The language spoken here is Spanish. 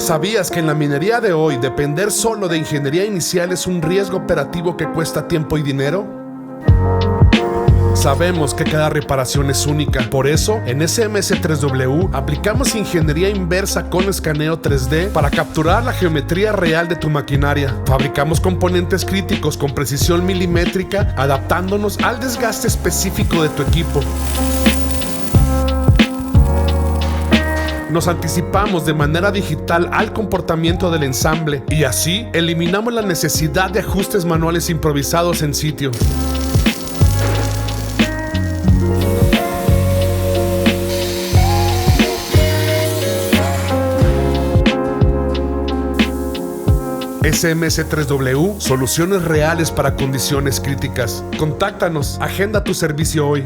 ¿Sabías que en la minería de hoy depender solo de ingeniería inicial es un riesgo operativo que cuesta tiempo y dinero? Sabemos que cada reparación es única. Por eso, en SMS 3W aplicamos ingeniería inversa con escaneo 3D para capturar la geometría real de tu maquinaria. Fabricamos componentes críticos con precisión milimétrica, adaptándonos al desgaste específico de tu equipo. Nos anticipamos de manera digital al comportamiento del ensamble y así eliminamos la necesidad de ajustes manuales improvisados en sitio. SMS 3W, soluciones reales para condiciones críticas. Contáctanos, agenda tu servicio hoy.